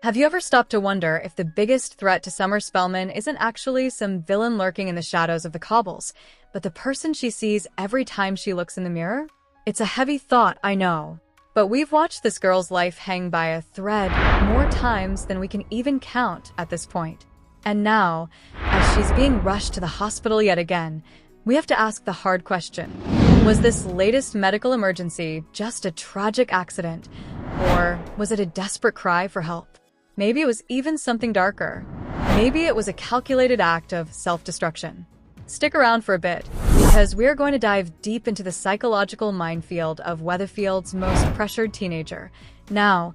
Have you ever stopped to wonder if the biggest threat to Summer Spellman isn't actually some villain lurking in the shadows of the cobbles, but the person she sees every time she looks in the mirror? It's a heavy thought, I know. But we've watched this girl's life hang by a thread more times than we can even count at this point. And now, as she's being rushed to the hospital yet again, we have to ask the hard question. Was this latest medical emergency just a tragic accident, or was it a desperate cry for help? Maybe it was even something darker. Maybe it was a calculated act of self-destruction. Stick around for a bit, because we're going to dive deep into the psychological minefield of Weatherfield's most pressured teenager. Now,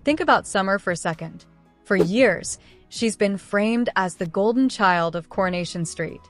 think about Summer for a second. For years, she's been framed as the golden child of Coronation Street.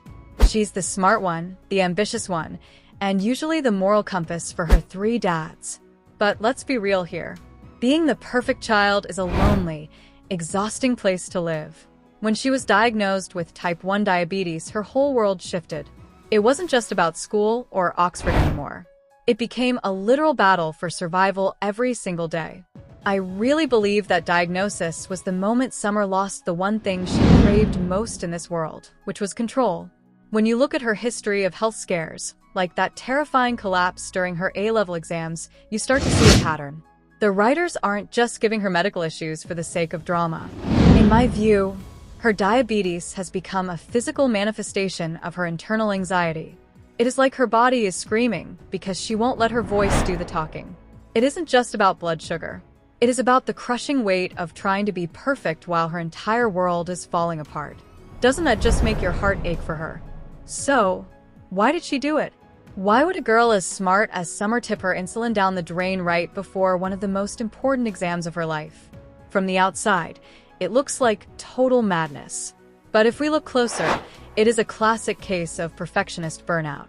She's the smart one, the ambitious one, and usually the moral compass for her three dads. But let's be real here. Being the perfect child is a lonely, exhausting place to live. When she was diagnosed with type 1 diabetes, her whole world shifted. It wasn't just about school or Oxford anymore. It became a literal battle for survival every single day. I really believe that diagnosis was the moment Summer lost the one thing she craved most in this world, which was control. When you look at her history of health scares, like that terrifying collapse during her A-level exams, you start to see a pattern. The writers aren't just giving her medical issues for the sake of drama. In my view, her diabetes has become a physical manifestation of her internal anxiety. It is like her body is screaming because she won't let her voice do the talking. It isn't just about blood sugar. It is about the crushing weight of trying to be perfect while her entire world is falling apart. Doesn't that just make your heart ache for her? So, why did she do it? Why would a girl as smart as Summer tip her insulin down the drain right before one of the most important exams of her life? From the outside, it looks like total madness. But if we look closer, it is a classic case of perfectionist burnout.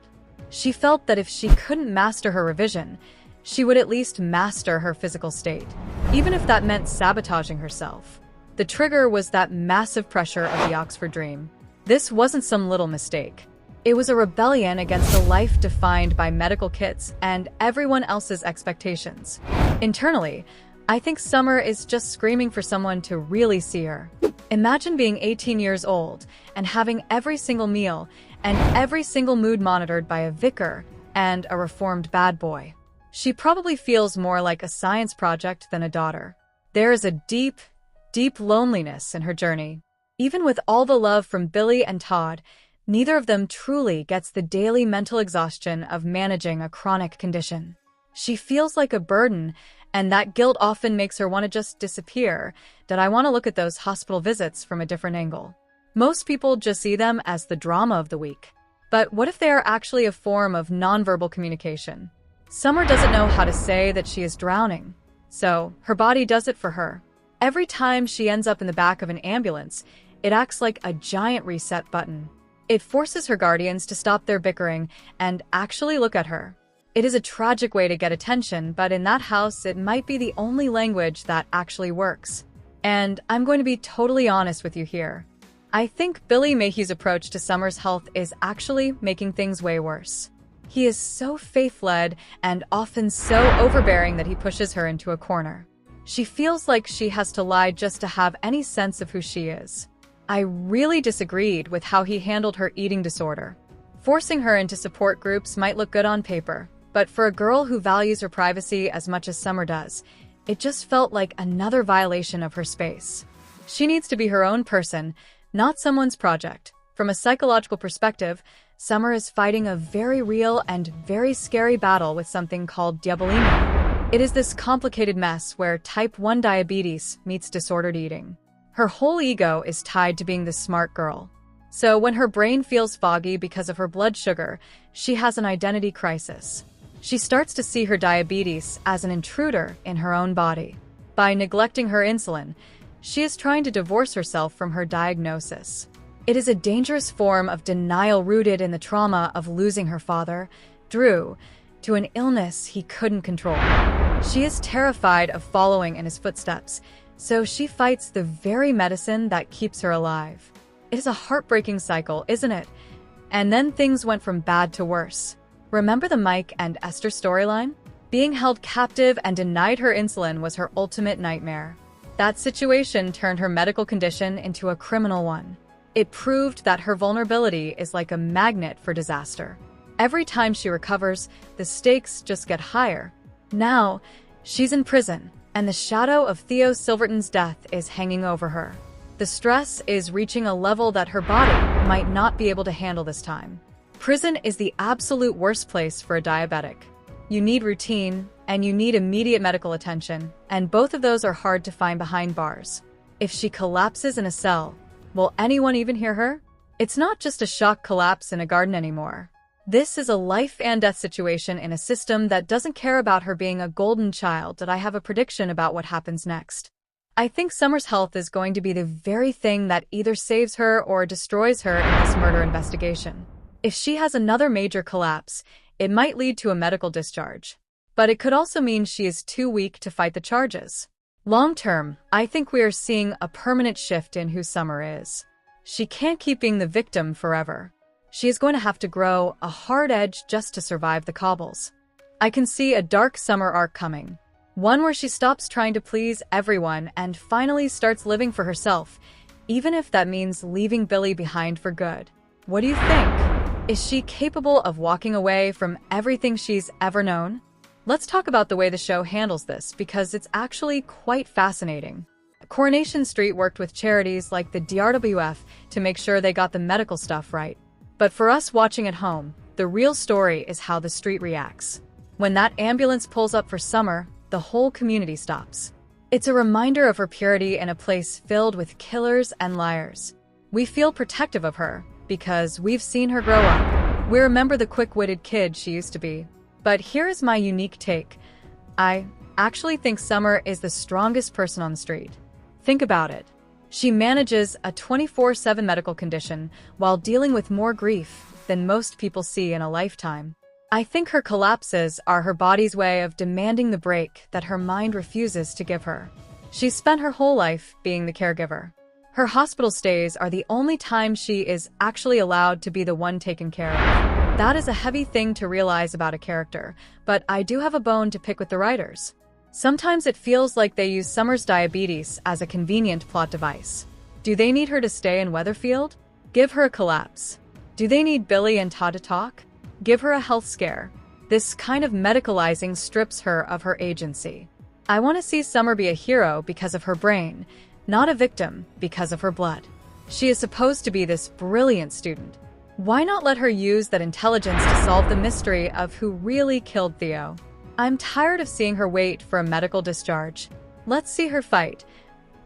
She felt that if she couldn't master her revision, she would at least master her physical state, even if that meant sabotaging herself. The trigger was that massive pressure of the Oxford dream. This wasn't some little mistake. It was a rebellion against a life defined by medical kits and everyone else's expectations. Internally, I think Summer is just screaming for someone to really see her. Imagine being 18 years old and having every single meal and every single mood monitored by a vicar and a reformed bad boy. She probably feels more like a science project than a daughter. There is a deep, deep loneliness in her journey. Even with all the love from Billy and Todd, neither of them truly gets the daily mental exhaustion of managing a chronic condition. She feels like a burden, and that guilt often makes her want to just disappear. That I want to look at those hospital visits from a different angle. Most people just see them as the drama of the week. But what if they are actually a form of nonverbal communication? Summer doesn't know how to say that she is drowning, so her body does it for her. Every time she ends up in the back of an ambulance, it acts like a giant reset button. It forces her guardians to stop their bickering and actually look at her. It is a tragic way to get attention, but in that house, it might be the only language that actually works. And I'm going to be totally honest with you here. I think Billy Mayhew's approach to Summer's health is actually making things way worse. He is so faith-led and often so overbearing that he pushes her into a corner. She feels like she has to lie just to have any sense of who she is. I really disagreed with how he handled her eating disorder. Forcing her into support groups might look good on paper, but for a girl who values her privacy as much as Summer does, it just felt like another violation of her space. She needs to be her own person, not someone's project. From a psychological perspective, Summer is fighting a very real and very scary battle with something called diabulimia. It is this complicated mess where type 1 diabetes meets disordered eating. Her whole ego is tied to being the smart girl. So when her brain feels foggy because of her blood sugar, she has an identity crisis. She starts to see her diabetes as an intruder in her own body. By neglecting her insulin, she is trying to divorce herself from her diagnosis. It is a dangerous form of denial rooted in the trauma of losing her father, Drew, to an illness he couldn't control. She is terrified of following in his footsteps, so she fights the very medicine that keeps her alive. It is a heartbreaking cycle, isn't it? And then things went from bad to worse. Remember the Mike and Esther storyline? Being held captive and denied her insulin was her ultimate nightmare. That situation turned her medical condition into a criminal one. It proved that her vulnerability is like a magnet for disaster. Every time she recovers, the stakes just get higher. Now, she's in prison, and the shadow of Theo Silverton's death is hanging over her. The stress is reaching a level that her body might not be able to handle this time. Prison is the absolute worst place for a diabetic. You need routine, and you need immediate medical attention, and both of those are hard to find behind bars. If she collapses in a cell, will anyone even hear her? It's not just a shock collapse in a garden anymore. This is a life and death situation in a system that doesn't care about her being a golden child. That I have a prediction about what happens next. I think Summer's health is going to be the very thing that either saves her or destroys her in this murder investigation. If she has another major collapse, it might lead to a medical discharge. But it could also mean she is too weak to fight the charges. Long term, I think we are seeing a permanent shift in who Summer is. She can't keep being the victim forever. She is going to have to grow a hard edge just to survive the cobbles. I can see a dark Summer arc coming. One where she stops trying to please everyone and finally starts living for herself, even if that means leaving Billy behind for good. What do you think? Is she capable of walking away from everything she's ever known? Let's talk about the way the show handles this, because it's actually quite fascinating. Coronation Street worked with charities like the DRWF to make sure they got the medical stuff right. But for us watching at home, the real story is how the street reacts. When that ambulance pulls up for Summer, the whole community stops. It's a reminder of her purity in a place filled with killers and liars. We feel protective of her because we've seen her grow up. We remember the quick-witted kid she used to be. But here is my unique take. I actually think Summer is the strongest person on the street. Think about it. She manages a 24/7 medical condition while dealing with more grief than most people see in a lifetime. I think her collapses are her body's way of demanding the break that her mind refuses to give her. She's spent her whole life being the caregiver. Her hospital stays are the only time she is actually allowed to be the one taken care of. That is a heavy thing to realize about a character, but I do have a bone to pick with the writers. Sometimes it feels like they use Summer's diabetes as a convenient plot device. Do they need her to stay in Weatherfield? Give her a collapse. Do they need Billy and Todd to talk? Give her a health scare. This kind of medicalizing strips her of her agency. I want to see Summer be a hero because of her brain, not a victim because of her blood. She is supposed to be this brilliant student. Why not let her use that intelligence to solve the mystery of who really killed Theo? I'm tired of seeing her wait for a medical discharge. Let's see her fight.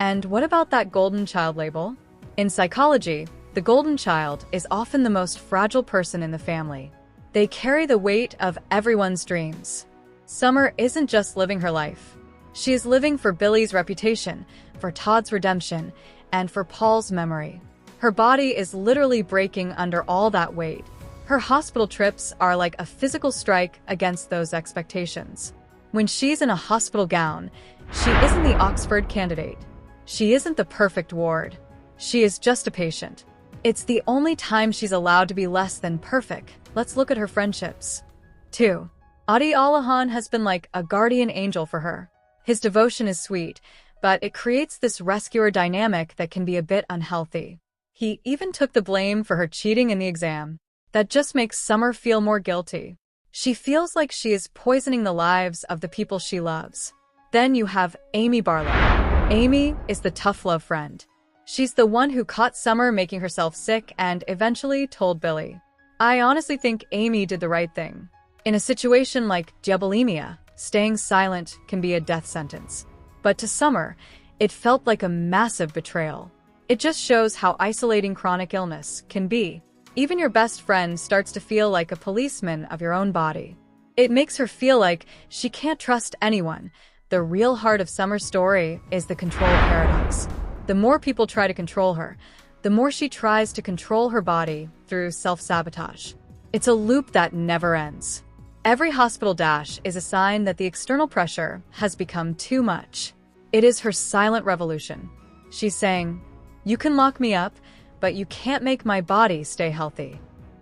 And what about that golden child label? In psychology, the golden child is often the most fragile person in the family. They carry the weight of everyone's dreams. Summer isn't just living her life. She is living for Billy's reputation, for Todd's redemption, and for Paul's memory. Her body is literally breaking under all that weight. Her hospital trips are like a physical strike against those expectations. When she's in a hospital gown, she isn't the Oxford candidate. She isn't the perfect ward. She is just a patient. It's the only time she's allowed to be less than perfect. Let's look at her friendships. 2. Adi Alahan has been like a guardian angel for her. His devotion is sweet, but it creates this rescuer dynamic that can be a bit unhealthy. He even took the blame for her cheating in the exam. That just makes Summer feel more guilty. She feels like she is poisoning the lives of the people she loves. Then you have Amy Barlow. Amy is the tough love friend. She's the one who caught Summer making herself sick and eventually told Billy. I honestly think Amy did the right thing. In a situation like diabulimia, staying silent can be a death sentence. But to Summer, it felt like a massive betrayal. It just shows how isolating chronic illness can be. Even your best friend starts to feel like a policeman of your own body. It makes her feel like she can't trust anyone. The real heart of Summer's story is the control paradox. The more people try to control her, the more she tries to control her body through self-sabotage. It's a loop that never ends. Every hospital dash is a sign that the external pressure has become too much. It is her silent revolution. She's saying, "You can lock me up, but you can't make my body stay healthy."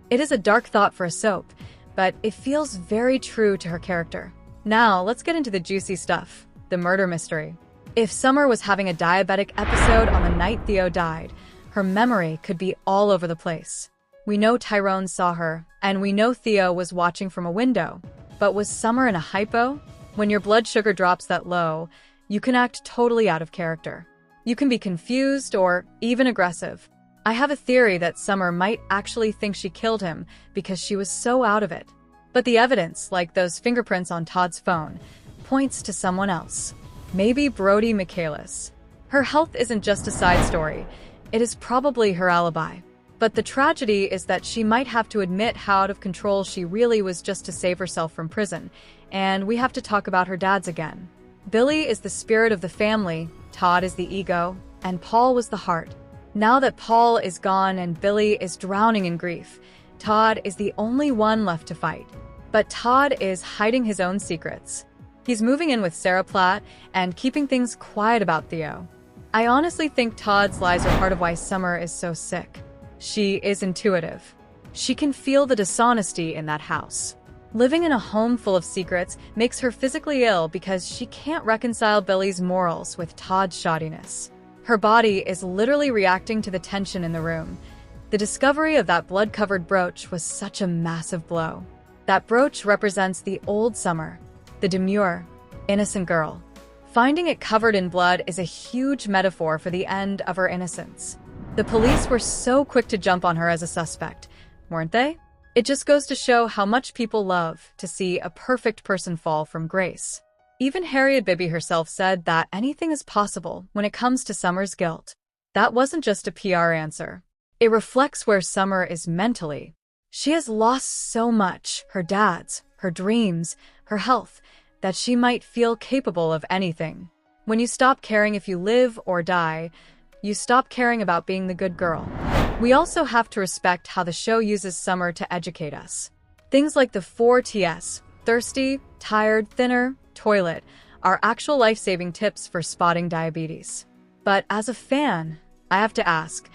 It is a dark thought for a soap, but it feels very true to her character. Now, let's get into the juicy stuff, the murder mystery. If Summer was having a diabetic episode on the night Theo died, her memory could be all over the place. We know Tyrone saw her, and we know Theo was watching from a window. But was Summer in a hypo? When your blood sugar drops that low, you can act totally out of character. You can be confused or even aggressive. I have a theory that Summer might actually think she killed him because she was so out of it. But the evidence, like those fingerprints on Todd's phone, points to someone else. Maybe Brody Michaelis. Her health isn't just a side story. It is probably her alibi. But the tragedy is that she might have to admit how out of control she really was just to save herself from prison. And we have to talk about her dads again. Billy is the spirit of the family, Todd is the ego, and Paul was the heart. Now that Paul is gone and Billy is drowning in grief, Todd is the only one left to fight. But Todd is hiding his own secrets. He's moving in with Sarah Platt and keeping things quiet about Theo. I honestly think Todd's lies are part of why Summer is so sick. She is intuitive. She can feel the dishonesty in that house. Living in a home full of secrets makes her physically ill because she can't reconcile Billy's morals with Todd's shoddiness. Her body is literally reacting to the tension in the room. The discovery of that blood-covered brooch was such a massive blow. That brooch represents the old Summer, the demure, innocent girl. Finding it covered in blood is a huge metaphor for the end of her innocence. The police were so quick to jump on her as a suspect, weren't they? It just goes to show how much people love to see a perfect person fall from grace. Even Harriet Bibby herself said that anything is possible when it comes to Summer's guilt. That wasn't just a PR answer. It reflects where Summer is mentally. She has lost so much, her dads, her dreams, her health, that she might feel capable of anything. When you stop caring if you live or die, you stop caring about being the good girl. We also have to respect how the show uses Summer to educate us. Things like the 4TS, thirsty, tired, thinner, toilet, are actual life-saving tips for spotting diabetes. But as a fan, I have to ask,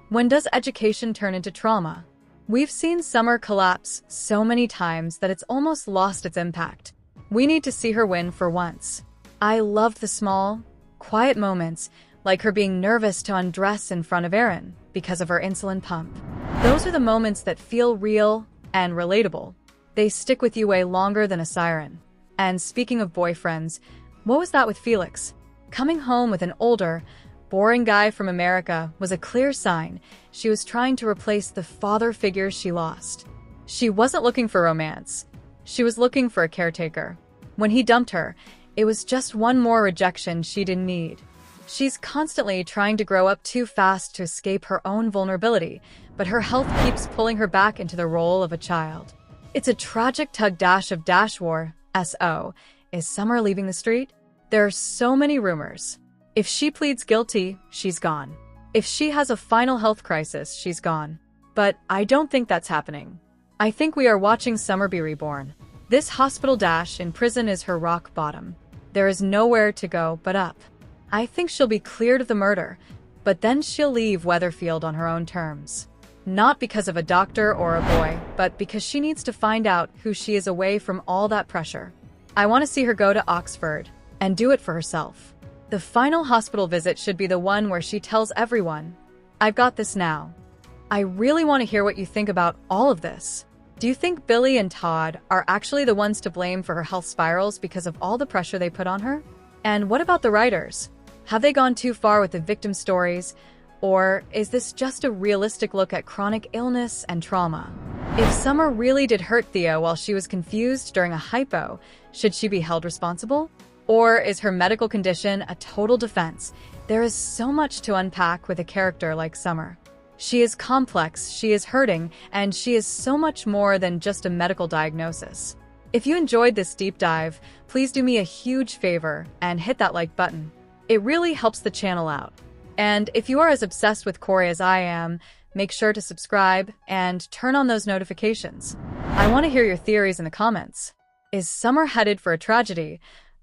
when does education turn into trauma? We've seen Summer collapse so many times that it's almost lost its impact. We need to see her win for once. I loved the small, quiet moments, like her being nervous to undress in front of Aaron because of her insulin pump. Those are the moments that feel real and relatable. They stick with you way longer than a siren. And speaking of boyfriends, what was that with Felix? Coming home with an older, boring guy from America was a clear sign she was trying to replace the father figure she lost. She wasn't looking for romance. She was looking for a caretaker. When he dumped her, it was just one more rejection she didn't need. She's constantly trying to grow up too fast to escape her own vulnerability, but her health keeps pulling her back into the role of a child. It's a tragic tug-dash of dash war. S.O. Is Summer leaving the street? There are so many rumors. If she pleads guilty, she's gone. If she has a final health crisis, she's gone. But I don't think that's happening. I think we are watching Summer be reborn. This hospital dash in prison is her rock bottom. There is nowhere to go but up. I think she'll be cleared of the murder, but then she'll leave Weatherfield on her own terms. Not because of a doctor or a boy, but because she needs to find out who she is away from all that pressure. I want to see her go to Oxford and do it for herself. The final hospital visit should be the one where she tells everyone, "I've got this now." I really want to hear what you think about all of this. Do you think Billy and Todd are actually the ones to blame for her health spirals because of all the pressure they put on her? And what about the writers? Have they gone too far with the victim stories? Or is this just a realistic look at chronic illness and trauma? If Summer really did hurt Theo while she was confused during a hypo, should she be held responsible? Or is her medical condition a total defense? There is so much to unpack with a character like Summer. She is complex, she is hurting, and she is so much more than just a medical diagnosis. If you enjoyed this deep dive, please do me a huge favor and hit that like button. It really helps the channel out. And if you are as obsessed with Corey as I am, make sure to subscribe and turn on those notifications. I want to hear your theories in the comments. Is Summer headed for a tragedy?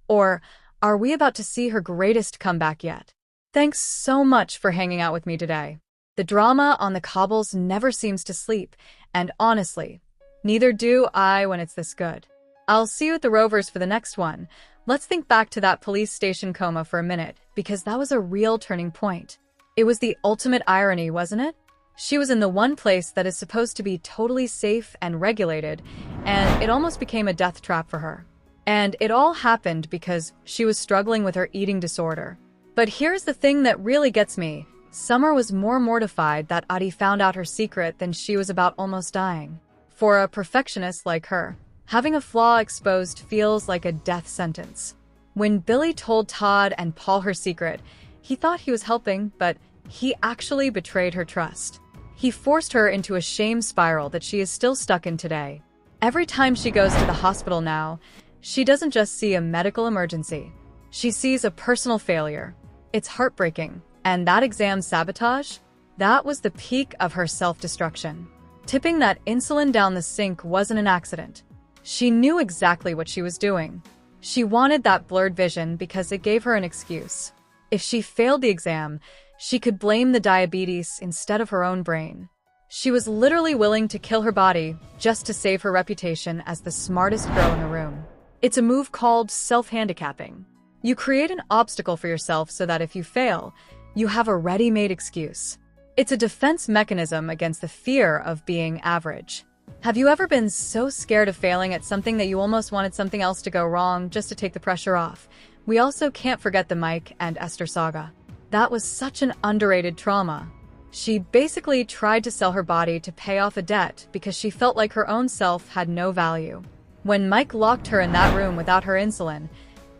Or are we about to see her greatest comeback yet? Thanks so much for hanging out with me today. The drama on the cobbles never seems to sleep, and honestly, neither do I when it's this good. I'll see you at the Rovers for the next one, Let's think back to that police station coma for a minute, because that was a real turning point. It was the ultimate irony, wasn't it? She was in the one place that is supposed to be totally safe and regulated, and it almost became a death trap for her. And it all happened because she was struggling with her eating disorder. But here's the thing that really gets me. Summer was more mortified that Adi found out her secret than she was about almost dying. For a perfectionist like her, having a flaw exposed feels like a death sentence. When Billy told Todd and Paul her secret, he thought he was helping, but he actually betrayed her trust. He forced her into a shame spiral that she is still stuck in today. Every time she goes to the hospital now, she doesn't just see a medical emergency. She sees a personal failure. It's heartbreaking. And that exam sabotage? That was the peak of her self-destruction. Tipping that insulin down the sink wasn't an accident. She knew exactly what she was doing. She wanted that blurred vision because it gave her an excuse. If she failed the exam, she could blame the diabetes instead of her own brain. She was literally willing to kill her body just to save her reputation as the smartest girl in the room. It's a move called self-handicapping. You create an obstacle for yourself so that if you fail, you have a ready-made excuse. It's a defense mechanism against the fear of being average. Have you ever been so scared of failing at something that you almost wanted something else to go wrong just to take the pressure off? We also can't forget the Mike and Esther saga. That was such an underrated trauma. She basically tried to sell her body to pay off a debt because she felt like her own self had no value. When Mike locked her in that room without her insulin,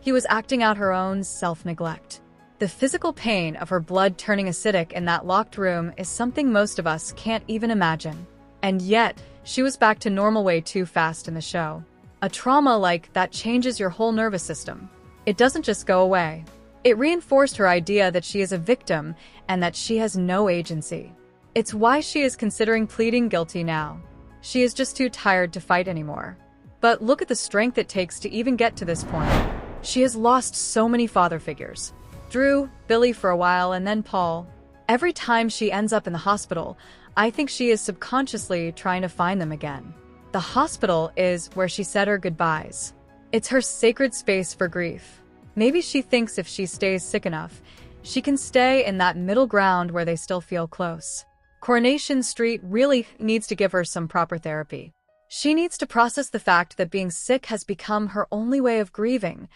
he was acting out her own self-neglect. The physical pain of her blood turning acidic in that locked room is something most of us can't even imagine. And yet, she was back to normal way too fast in the show. A trauma like that changes your whole nervous system. It doesn't just go away. It reinforced her idea that she is a victim and that she has no agency. It's why she is considering pleading guilty now. She is just too tired to fight anymore. But look at the strength it takes to even get to this point. She has lost so many father figures. Drew, Billy for a while, and then Paul. Every time she ends up in the hospital, I think she is subconsciously trying to find them again. The hospital is where she said her goodbyes. It's her sacred space for grief. Maybe she thinks if she stays sick enough, she can stay in that middle ground where they still feel close. Coronation Street really needs to give her some proper therapy. She needs to process the fact that being sick has become her only way of grieving.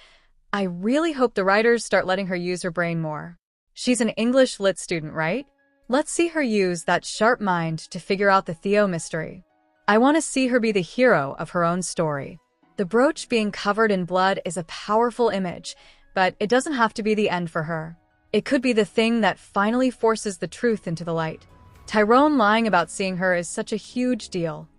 I really hope the writers start letting her use her brain more. She's an English lit student, right? Let's see her use that sharp mind to figure out the Theo mystery. I want to see her be the hero of her own story. The brooch being covered in blood is a powerful image, but it doesn't have to be the end for her. It could be the thing that finally forces the truth into the light. Tyrone lying about seeing her is such a huge deal.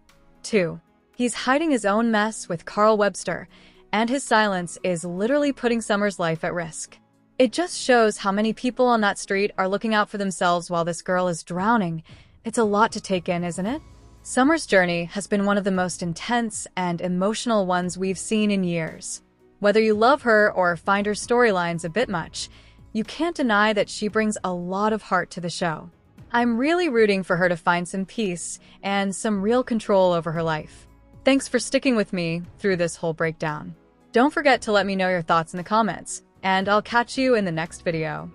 2. He's hiding his own mess with Carl Webster, and his silence is literally putting Summer's life at risk. It just shows how many people on that street are looking out for themselves while this girl is drowning. It's a lot to take in, isn't it? Summer's journey has been one of the most intense and emotional ones we've seen in years. Whether you love her or find her storylines a bit much, you can't deny that she brings a lot of heart to the show. I'm really rooting for her to find some peace and some real control over her life. Thanks for sticking with me through this whole breakdown. Don't forget to let me know your thoughts in the comments, and I'll catch you in the next video.